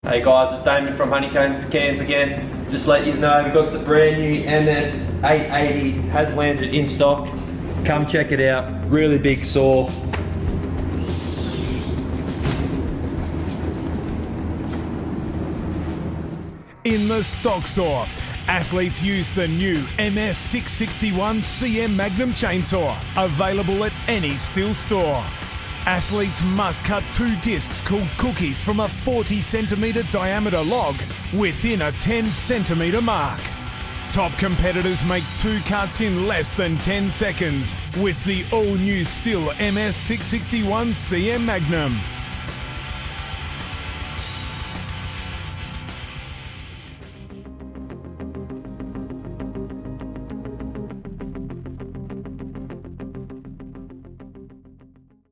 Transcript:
Hey guys, it's Damon from Honeycombes Cairns again. Just let you know, we've got the brand new MS880 has landed in stock. Come check it out. Really big saw. In the stock saw, athletes use the new MS661 CM Magnum chainsaw, available at any Stihl store. Athletes must cut 2 discs called cookies from a 40cm diameter log within a 10cm mark. Top competitors make 2 cuts in less than 10 seconds with the all-new Stihl MS661 CM Magnum.